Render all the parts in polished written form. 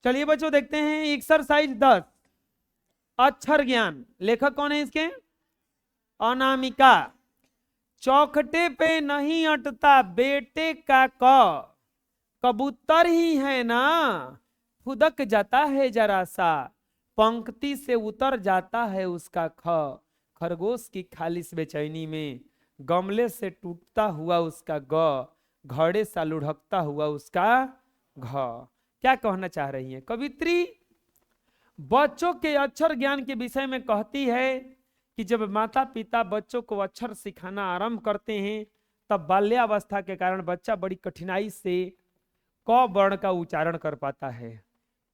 चलिए बच्चों देखते हैं एक्सरसाइज 10 अक्षर ज्ञान। लेखक कौन है इसके? अनामिका। चौखटे पे नहीं अटता बेटे का क, कबूतर ही है ना फुदक जाता है जरा सा, पंक्ति से उतर जाता है उसका ख, खरगोश की खालिश बेचैनी में गमले से टूटता हुआ उसका ग, घड़े सा लुढ़कता हुआ उसका घ। क्या कहना चाह रही है कवित्री? बच्चों के अक्षर ज्ञान के विषय में कहती है कि जब माता पिता बच्चों को अक्षर सिखाना आरंभ करते हैं तब बाल्यावस्था के कारण बच्चा बड़ी कठिनाई से क वर्ण का उच्चारण कर पाता है।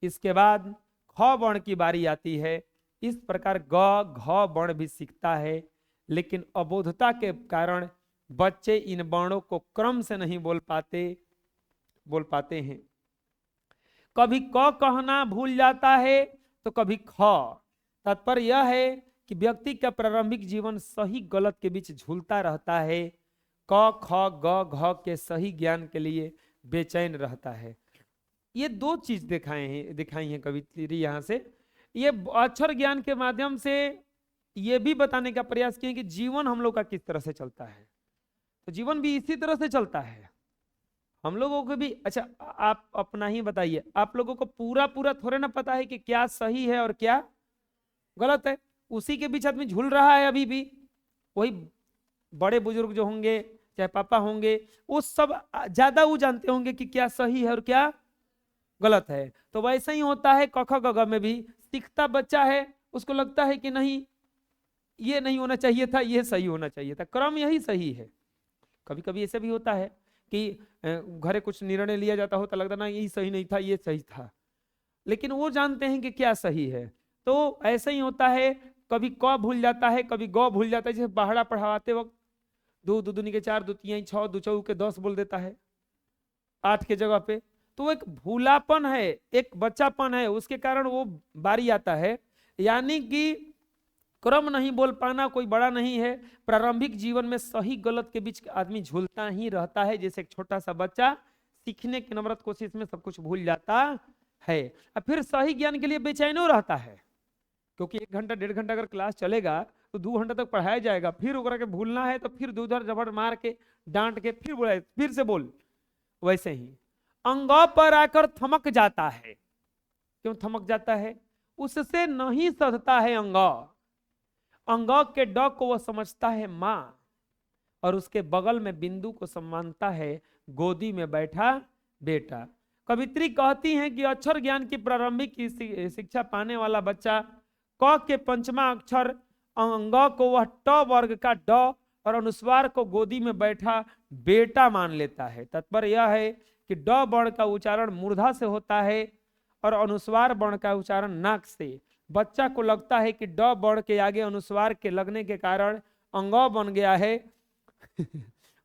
इसके बाद ख वर्ण की बारी आती है। इस प्रकार ग घ वर्ण भी सीखता है, लेकिन अबोधता के कारण बच्चे इन वर्णों को क्रम से नहीं बोल पाते हैं। कभी क कहना भूल जाता है तो कभी ख। तात्पर्य यह है कि व्यक्ति का प्रारंभिक जीवन सही गलत के बीच झूलता रहता है, क ख ग घ के सही ज्ञान के लिए बेचैन रहता है। ये दो चीज दिखाई हैं कवित्री यहाँ से। ये अक्षर ज्ञान के माध्यम से ये भी बताने का प्रयास किए कि जीवन हम लोग का किस तरह से चलता है। तो जीवन भी इसी तरह से चलता है हम लोगों को भी। अच्छा आप अपना ही बताइए, आप लोगों को पूरा पूरा थोड़े ना पता है कि क्या सही है और क्या गलत है। उसी के बीच आदमी झूल रहा है अभी भी। वही बड़े बुजुर्ग जो होंगे चाहे पापा होंगे वो सब ज्यादा वो जानते होंगे कि क्या सही है और क्या गलत है। तो वैसा ही होता है क ख ग घ में भी। सीखता बच्चा है, उसको लगता है कि नहीं ये नहीं होना चाहिए था, ये सही होना चाहिए था, क्रम यही सही है। कभी कभी ऐसा भी होता है कि घरे कुछ निर्णय लिया जाता हो तो लगता ना यही सही नहीं था ये सही था, लेकिन वो जानते हैं कि क्या सही है। तो ऐसा ही होता है, कभी क भूल जाता है कभी ग भूल जाता है। जैसे पहाड़ा पढ़ाते वक्त दो दो दूनी के 4 दो तिहाई 6 दो चौ के 10 बोल देता है 8 के जगह पे। तो एक भूलापन है, एक बच्चापन है, उसके कारण वो बारी आता है। यानी कि क्रम नहीं बोल पाना कोई बड़ा नहीं है। प्रारंभिक जीवन में सही गलत के बीच आदमी झूलता ही रहता है, जैसे एक छोटा सा बच्चा सीखने की नम्रत कोशिश में सब कुछ भूल जाता है और फिर सही ज्ञान के लिए बेचैनो रहता है। क्योंकि 1 घंटा 1.5 घंटा अगर क्लास चलेगा तो 2 घंटा तक पढ़ाया जाएगा, फिर ओकरा के भूलना है तो फिर दूधर जबड़ मार के डांट के फिर बोला फिर से बोल। वैसे ही अंग पर आकर थमक जाता है। क्यों थमक जाता है? उससे नहीं सधता है अंग। अंग के ड को वह समझता है मां और उसके बगल में बिंदु को सम्मानता है गोदी में बैठा बेटा। कवित्री कहती हैं कि अक्षर ज्ञान की प्रारंभिक शिक्षा पाने वाला बच्चा क के पंचमा अक्षर अंग को वह ट वर्ग का ड और अनुस्वार को गोदी में बैठा बेटा मान लेता है। तात्पर्य यह है कि ड वर्ण का उच्चारण मूर्धा से होता है और अनुस्वार वर्ण का उच्चारण नाक से। बच्चा को लगता है कि ड वर्ण के आगे अनुस्वार के लगने के कारण अंग बन गया है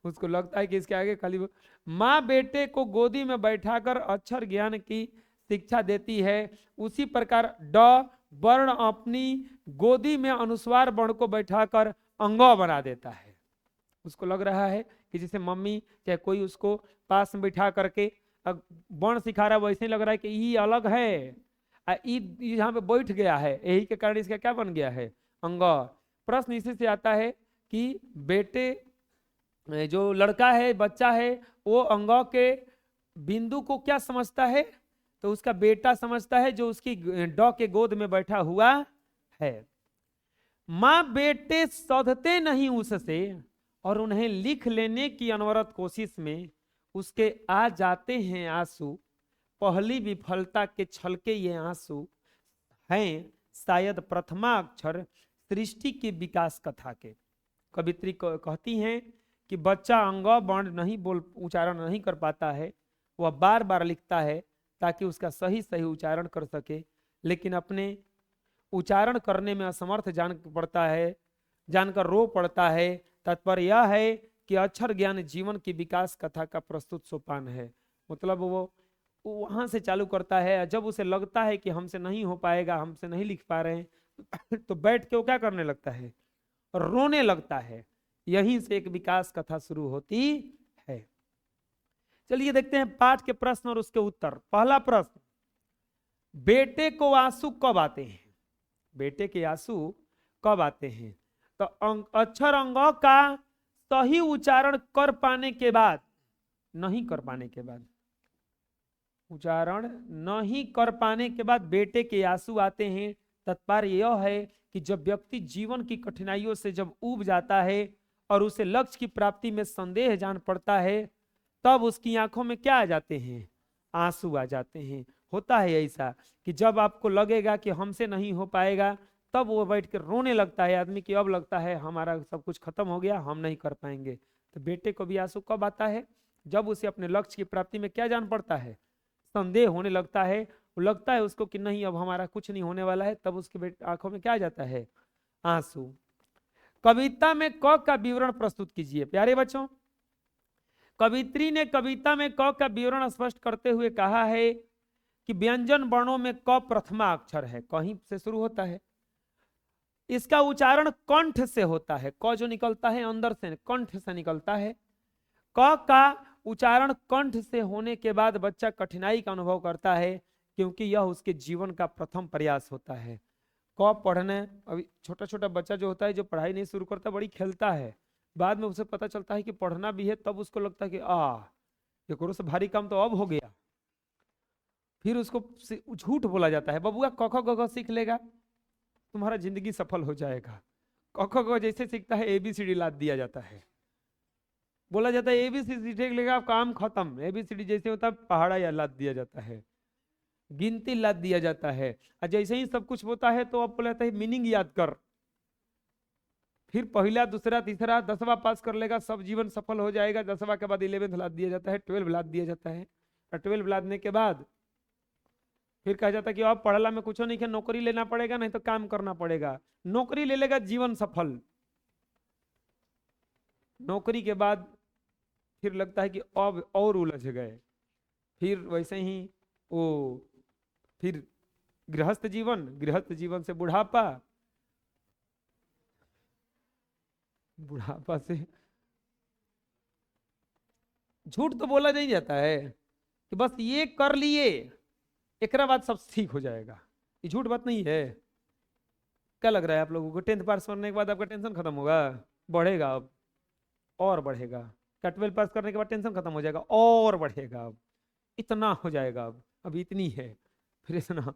उसको लगता है कि इसके आगे खाली। माँ बेटे को गोदी में बैठाकर अक्षर ज्ञान की शिक्षा देती है। उसी प्रकार ड वर्ण अपनी गोदी में अनुस्वार वर्ण को बैठाकर अंग बना देता है। उसको लग रहा है कि जैसे मम्मी चाहे कोई उसको पास में बैठा करके वर्ण सिखा रहा है, वैसे ही लग रहा है कि ये अलग है, ई यहाँ पे बैठ गया है, यही के कारण इसका क्या बन गया है अंग। प्रश्न इसी से आता है कि बेटे जो लड़का है बच्चा है वो अंग के बिंदु को क्या समझता है? तो उसका बेटा समझता है जो उसकी ड के गोद में बैठा हुआ है। माँ बेटे सधते नहीं उससे और उन्हें लिख लेने की अनवरत कोशिश में उसके आ जाते हैं आंसू। पहली विफलता के छलके ये आंसू हैं शायद प्रथमा अक्षर सृष्टि की विकास कथा के। कवित्री कहती हैं कि बच्चा अंग वर्ण नहीं बोल उच्चारण नहीं कर पाता है, वह बार बार लिखता है ताकि उसका सही सही उच्चारण कर सके, लेकिन अपने उच्चारण करने में असमर्थ जानकर रो पड़ता है। तात्पर्य यह है कि अक्षर ज्ञान जीवन की विकास कथा का प्रस्तुत सोपान है। मतलब वो वहां से चालू करता है, जब उसे लगता है कि हमसे नहीं हो पाएगा, हमसे नहीं लिख पा रहे हैं तो बैठ के वो क्या करने लगता है? रोने लगता है। यहीं से एक विकास कथा शुरू होती है। चलिए देखते हैं पाठ के प्रश्न और उसके उत्तर। पहला प्रश्न, बेटे को आंसू कब आते हैं? बेटे के आंसू कब आते हैं? तो अक्षर अंगों का सही उच्चारण कर पाने के बाद, नहीं कर पाने के बाद, उच्चारण नहीं कर पाने के बाद बेटे के आंसू आते हैं। तात्पर्य यह है कि जब व्यक्ति जीवन की कठिनाइयों से जब ऊब जाता है और उसे लक्ष्य की प्राप्ति में संदेह जान पड़ता है, तब उसकी आंखों में क्या आ जाते हैं? आंसू आ जाते हैं। होता है ऐसा कि जब आपको लगेगा कि हमसे नहीं हो पाएगा, तब वो बैठ कर रोने लगता है आदमी कि अब लगता है हमारा सब कुछ खत्म हो गया, हम नहीं कर पाएंगे। तो बेटे को भी आंसू कब आता है? जब उसे अपने लक्ष्य की प्राप्ति में क्या जान पड़ता है? संदेह होने लगता है, वो लगता है उसको कि नहीं अब हमारा कुछ नहीं होने वाला है, तब उसके आंखों में क्या आ जाता है? आंसू। कविता में क का विवरण प्रस्तुत कीजिए। प्यारे बच्चों, कवित्री ने कविता में क का विवरण स्पष्ट करते हुए कहा है कि व्यंजन वर्णों में क प्रथमा अक्षर है, कहीं से शुरू होता है। इसका उच्चारण कंठ से होता है, क जो निकलता है अंदर से, कंठ से निकलता है। क का उच्चारण कंठ से होने के बाद बच्चा कठिनाई का अनुभव करता है, क्योंकि यह उसके जीवन का प्रथम प्रयास होता है। क पढ़ने, अभी छोटा छोटा बच्चा जो होता है, जो पढ़ाई नहीं शुरू करता, बड़ी खेलता है, बाद में उसे पता चलता है कि पढ़ना भी है, तब उसको लगता है कि ये करो से भारी काम तो अब हो गया। फिर उसको झूठ बोला जाता है, बबुआ क ख ग घ सीख लेगा, तुम्हारा जिंदगी सफल हो जाएगा। क ख ग जैसे सीखता है ABCD लाद दिया जाता है, बोला जाता है ABCD सीख लेगा काम खत्म। ABCD जैसे होता है पहाड़ा या लाद दिया जाता है, गिनती लाद दिया जाता है, और जैसे ही सब कुछ होता है तो अब बोलता है मीनिंग याद कर। फिर पहला दूसरा तीसरा 10वां पास कर लेगा, सब जीवन सफल हो जाएगा। 10वां के बाद 11th लाद दिया जाता है, 12 लाद दिया जाता है, और 12 लादने के बाद फिर कहा जाता है कि अब पढ़ला में कुछ नहीं है, नौकरी लेना पड़ेगा, नहीं तो काम करना पड़ेगा। नौकरी ले लेगा, जीवन सफल। नौकरी के बाद फिर लगता है कि अब और उलझ गए, फिर वैसे ही वो फिर गृहस्थ जीवन, गृहस्थ जीवन से बुढ़ापा, बुढ़ापा से झूठ तो बोला नहीं जाता है कि बस ये कर लिए एक बाद सब ठीक हो जाएगा, ये झूठ बात नहीं है। क्या लग रहा है आप लोगों को? 10th पास करने के बाद आपका टेंशन खत्म होगा? बढ़ेगा अब और बढ़ेगा। क्या 12 पास करने के बाद टेंशन खत्म हो जाएगा? और बढ़ेगा। अब इतना हो जाएगा, अब इतनी है, फिर इतना।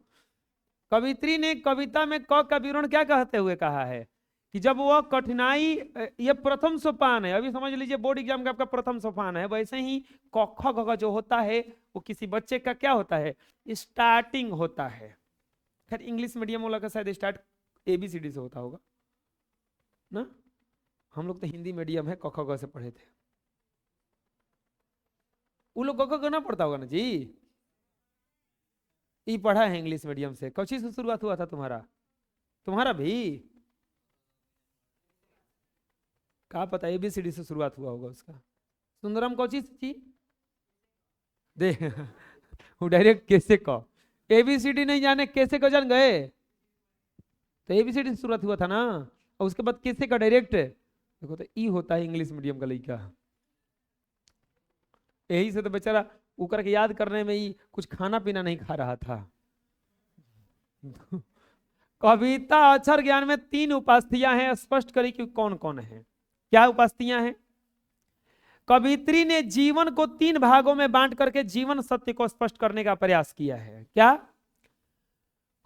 कवित्री ने कविता में क का विवरण क्या कहते हुए कहा है कि जब वह कठिनाई, ये प्रथम सोपान है, अभी समझ लीजिए बोर्ड एग्जाम का आपका प्रथम सोपान है। वैसे ही क ख ग जो होता है वो किसी बच्चे का क्या होता है? स्टार्टिंग होता है। खैर इंग्लिश मीडियम वाला का शायद स्टार्ट ABCD से होता होगा ना, हम लोग तो हिंदी मीडियम है, क ख ग से पढ़े थे। वो लोग क ख ग ना पढ़ता होगा ना जी, ये पढ़ा है इंग्लिश मीडियम से। कौन चीज से शुरुआत हुआ था तुम्हारा? तुम्हारा भी क्या पता, ABCD से शुरुआत हुआ होगा उसका। सुंदरम कौन चीज थी? दे वो डायरेक्ट कैसे को ABCD नहीं जाने, कैसे को जान गए? तो ABCD से शुरुआत हुआ था ना, और उसके बाद कैसे का डायरेक्ट। देखो तो ई होता है इंग्लिश मीडियम का लड़का, यही से तो बेचारा उकर के याद करने में ही कुछ खाना पीना नहीं खा रहा था। कविता अक्षर ज्ञान में 3 उपास्थियां हैं, स्पष्ट करी कि कौन कौन है। क्या उपास्थियां हैं? कवित्री ने जीवन को 3 भागों में बांट करके जीवन सत्य को स्पष्ट करने का प्रयास किया है। क्या?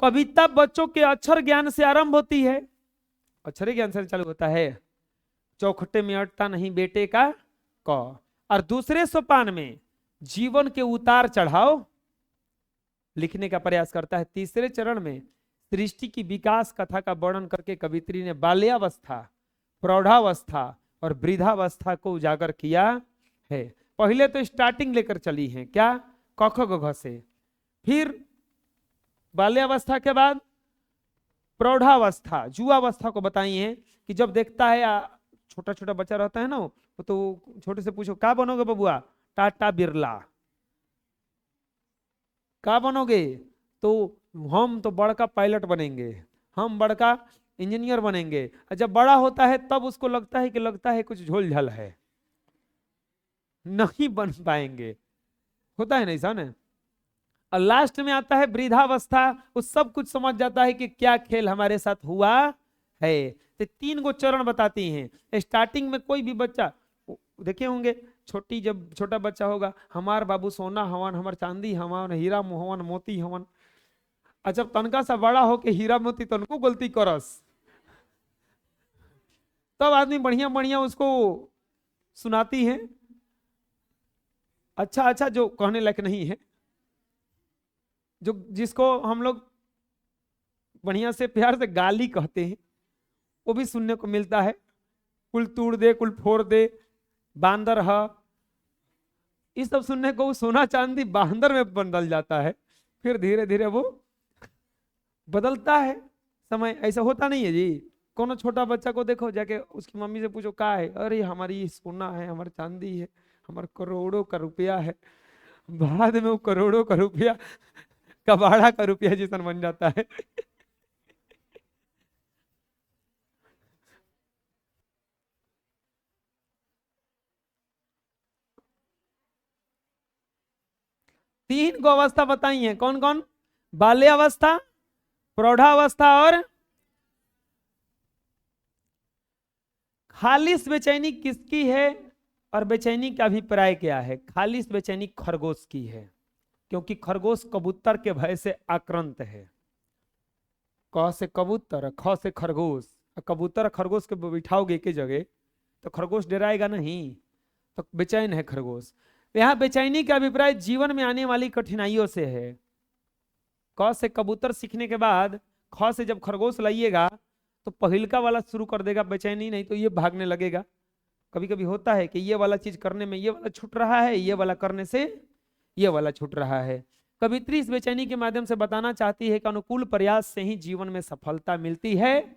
कविता बच्चों के अक्षर ज्ञान से आरंभ होती है, अक्षर ज्ञान से चालू होता है, चौखटे में अटता नहीं बेटे का क। और दूसरे सोपान में जीवन के उतार चढ़ाव लिखने का प्रयास करता है। तीसरे चरण में सृष्टि की विकास कथा का वर्णन करके कवित्री ने बाल्यावस्था, प्रौढ़ावस्था और वृद्धावस्था को उजागर किया है। पहले तो स्टार्टिंग लेकर चली है, क्या? क ख ग घ से, फिर बाल्यावस्था के बाद प्रौढ़ावस्था, जुआवस्था को बताई है कि जब देखता है छोटा छोटा बच्चा रहता है ना, तो छोटे से पूछो क्या बनोगे बबुआ? टाटा बिरला। क्या बनोगे? तो हम तो बड़का पायलट बनेंगे, हम बड़का इंजीनियर बनेंगे। जब बड़ा होता है तब उसको लगता है कुछ झोल झाल है, नहीं बन पाएंगे। होता है ना ऐसा ना? और लास्ट में आता है वृद्धावस्था। वो सब कुछ समझ जाता है कि क्या खेल हमारे साथ हुआ है। तो 3 गो चरण बताती हैं। स्टार्टिंग में कोई भी बच्चा देखे होंगे, जब छोटा बच्चा होगा, हमार बाबू सोना हवन, हमार चांदी हवन, हीरा हवन, मोती हवन। अच्छा तनका सा बड़ा हो के हीरा मोती तनको गलती करस, तब आदमी बढ़िया बढ़िया उसको सुनाती है। अच्छा अच्छा जो कहने लायक नहीं है, जो जिसको हम लोग बढ़िया से प्यार से गाली कहते हैं, वो भी सुनने को मिलता है। कुल तोड़ दे, कुल फोड़ दे, बांदर है, इस सब सुनने को सोना चांदी बांदर में बदल जाता है। फिर धीरे धीरे वो बदलता है समय। ऐसा होता नहीं है जी। कोनो छोटा बच्चा को देखो, जाके उसकी मम्मी से पूछो क्या है, अरे हमारी सोना है, हमारी चांदी है, हमारे करोड़ों का रुपया है। बाद में वो करोड़ों का रुपया कबाड़ा का रुपया जैसा बन जाता है। तीन को अवस्था बताई है, कौन कौन? बाल्यावस्था, प्रौढ़ावस्था और खालिश बेचैनी किसकी है और बेचैनी का अभिप्राय क्या है? खालिश बेचैनी खरगोश की है, क्योंकि खरगोश कबूतर के भय से आक्रांत है। क से कबूतर, ख से खरगोश। कबूतर खरगोश के बिठाओगे एक जगह तो खरगोश डराएगा नहीं, तो बेचैन है खरगोश। यहाँ बेचैनी का अभिप्राय जीवन में आने वाली कठिनाइयों से है। क से कबूतर सीखने के बाद ख से जब खरगोश लाइएगा तो पहिलका वाला शुरू कर देगा बेचैनी, नहीं तो ये भागने लगेगा। कभी कभी होता है कि ये वाला चीज करने में ये वाला छूट रहा है, ये वाला करने से ये वाला छूट रहा है। कवित्री इस बेचैनी के माध्यम से बताना चाहती है कि अनुकूल प्रयास से ही जीवन में सफलता मिलती है।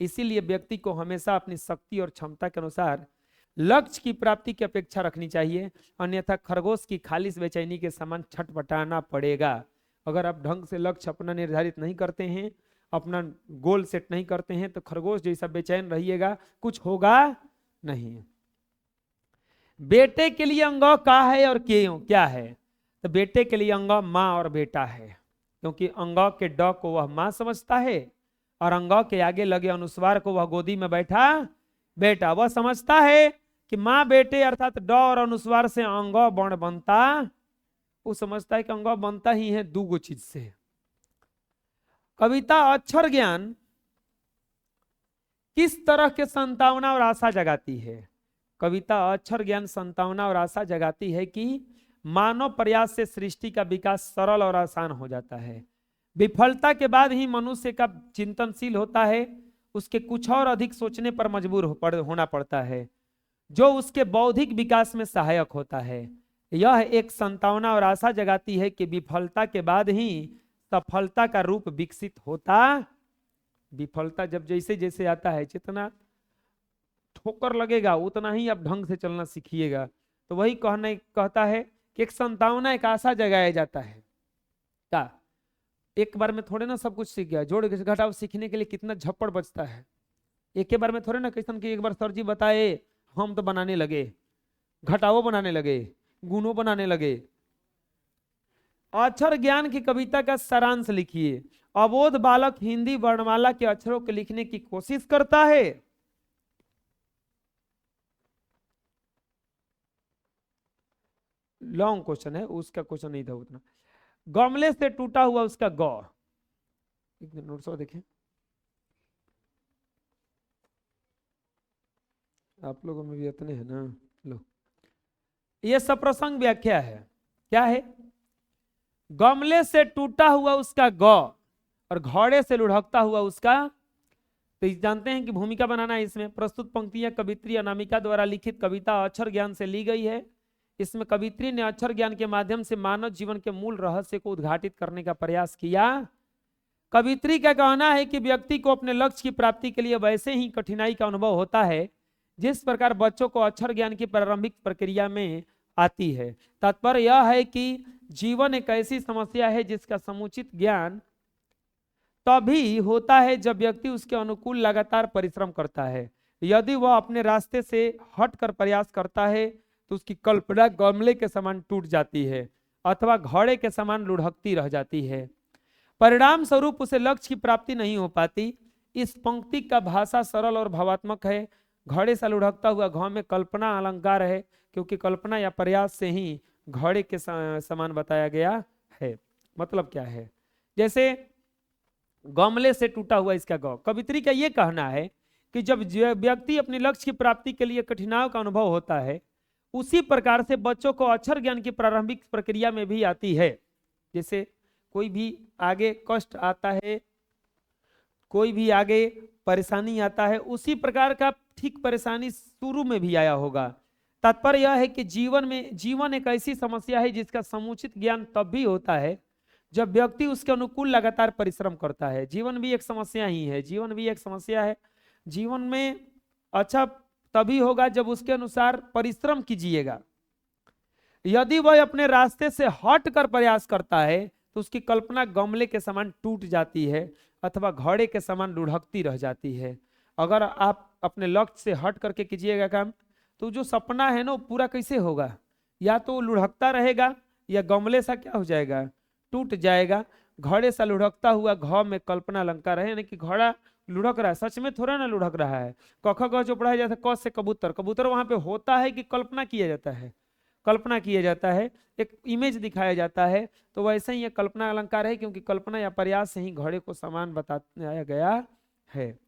इसीलिए व्यक्ति को हमेशा अपनी शक्ति और क्षमता के अनुसार लक्ष्य की प्राप्ति की अपेक्षा रखनी चाहिए, अन्यथा खरगोश की खालिश बेचैनी के समान छटपटाना पड़ेगा। अगर आप ढंग से लक्ष्य अपना निर्धारित नहीं करते हैं, अपना गोल सेट नहीं करते हैं, तो खरगोश जैसा बेचैन रहिएगा, कुछ होगा नहीं। बेटे के लिए अंग का है और क्यों क्या है? तो बेटे के लिए अंग माँ और बेटा है, क्योंकि अंग के ड को वह माँ समझता है और अंग के आगे लगे अनुस्वार को वह गोदी में बैठा बेटा। वह समझता है कि माँ बेटे अर्थात ड और अनुस्वार से अंग बण बनता। वो समझता है कि अंग बनता ही है दो चीज से। कविता अक्षर ज्ञान किस तरह के संतावना और आशा जगाती है? कविता अक्षर ज्ञान संतावना और आशा जगाती है कि मानव प्रयास से सृष्टि का विकास सरल और आसान हो जाता है। विफलता के बाद ही मनुष्य का चिंतनशील होता है, उसके कुछ और अधिक सोचने पर मजबूर होना पड़ता है, जो उसके बौद्धिक विकास में सहायक होता है। यह एक संतावना और आशा जगाती है कि विफलता के बाद ही सफलता का रूप विकसित होता। विफलता जब जैसे जैसे आता है, जितना ठोकर लगेगा उतना ही आप ढंग से चलना सीखिएगा। तो वही कहता है कि एक संतावना एक आशा जगाया जाता है। क्या एक बार में थोड़े ना सब कुछ सीख गया? जोड़ घटाव सीखने के लिए कितना झप्पड़ बचता है। एक बार में थोड़े ना कैसन कि एक बार सर जी बताए हम तो बनाने लगे, घटाओ बनाने लगे, गुणों बनाने लगे। अक्षर ज्ञान की कविता का सारांश लिखिए। अबोध बालक हिंदी वर्णमाला के अक्षरों के लिखने की कोशिश करता है। लॉन्ग क्वेश्चन है, उसका क्वेश्चन नहीं था उतना। गमले से टूटा हुआ उसका गौ, एक मिनट नोट्स देखें। आप लोगों में भी इतने हैं ना। लो, ये सप्रसंग व्याख्या है। क्या है? गमले से टूटा हुआ उसका गौ और घोड़े से लुढ़कता हुआ उसका। तो जानते हैं कि भूमिका बनाना है इसमें। प्रस्तुत पंक्तियां कवित्री अनामिका द्वारा लिखित कविता अक्षर ज्ञान से ली गई है। इसमें कवित्री ने अक्षर ज्ञान के माध्यम से मानव जीवन के मूल रहस्य को उद्घाटित करने का प्रयास किया। कवित्री का कहना है कि व्यक्ति को अपने लक्ष्य की प्राप्ति के लिए वैसे ही कठिनाई का अनुभव होता है जिस प्रकार बच्चों को अक्षर ज्ञान की प्रारंभिक प्रक्रिया में आती है। तात्पर्य यह है कि जीवन एक ऐसी समस्या है जिसका समुचित ज्ञान तभी होता है जब व्यक्ति उसके अनुकूल लगातार परिश्रम करता है। यदि वह अपने रास्ते से हटकर प्रयास करता है तो उसकी कल्पना गमले के समान टूट जाती है अथवा घोड़े के समान लुढ़कती रह जाती है। परिणाम स्वरूप उसे लक्ष्य की प्राप्ति नहीं हो पाती। इस पंक्ति का भाषा सरल और भावात्मक है। घोड़े सा लुढ़कता हुआ घ में कल्पना अलंकार है, क्योंकि कल्पना या प्रयास से ही घोड़े के समान बताया गया है। मतलब क्या है, जैसे गमले से टूटा हुआ इसका गौ। कवित्री का यह कहना है कि जब व्यक्ति अपने लक्ष्य की प्राप्ति के लिए कठिनाइयों का अनुभव होता है, उसी प्रकार से बच्चों को अक्षर ज्ञान की प्रारंभिक प्रक्रिया में भी आती है। जैसे कोई भी आगे कष्ट आता है, कोई भी आगे परेशानी आता है, उसी प्रकार का ठीक परेशानी शुरू में भी आया होगा। तात्पर्य यह है कि जीवन एक ऐसी समस्या है जिसका समुचित ज्ञान तब भी होता है जब व्यक्ति उसके अनुकूल लगातार परिश्रम करता है। जीवन भी एक समस्या ही है, जीवन भी एक समस्या है। जीवन में अच्छा तभी होगा जब उसके अनुसार परिश्रम कीजिएगा। यदि वह अपने रास्ते से हट कर प्रयास करता है तो उसकी कल्पना गमले के समान टूट जाती है अथवा घोड़े के समान लुढ़कती रह जाती है। अगर आप अपने लक्ष्य से हट करके कीजिएगा काम, तो जो सपना है ना वो पूरा कैसे होगा? या तो लुढ़कता रहेगा या गमले सा क्या हो जाएगा, टूट जाएगा। घोड़े सा लुढ़कता हुआ घ में कल्पना अलंकार है, यानी कि घोड़ा लुढ़क रहा है, सच में थोड़ा ना लुढ़क रहा है। क ख ग जो पढ़ाया जाता है, क से कबूतर, कबूतर वहां पे होता है कि कल्पना किया जाता है? कल्पना किया जाता है, एक इमेज दिखाया जाता है। तो वैसे ही ये कल्पना अलंकार है, क्योंकि कल्पना या प्रयास से ही घोड़े को समान बताया गया है।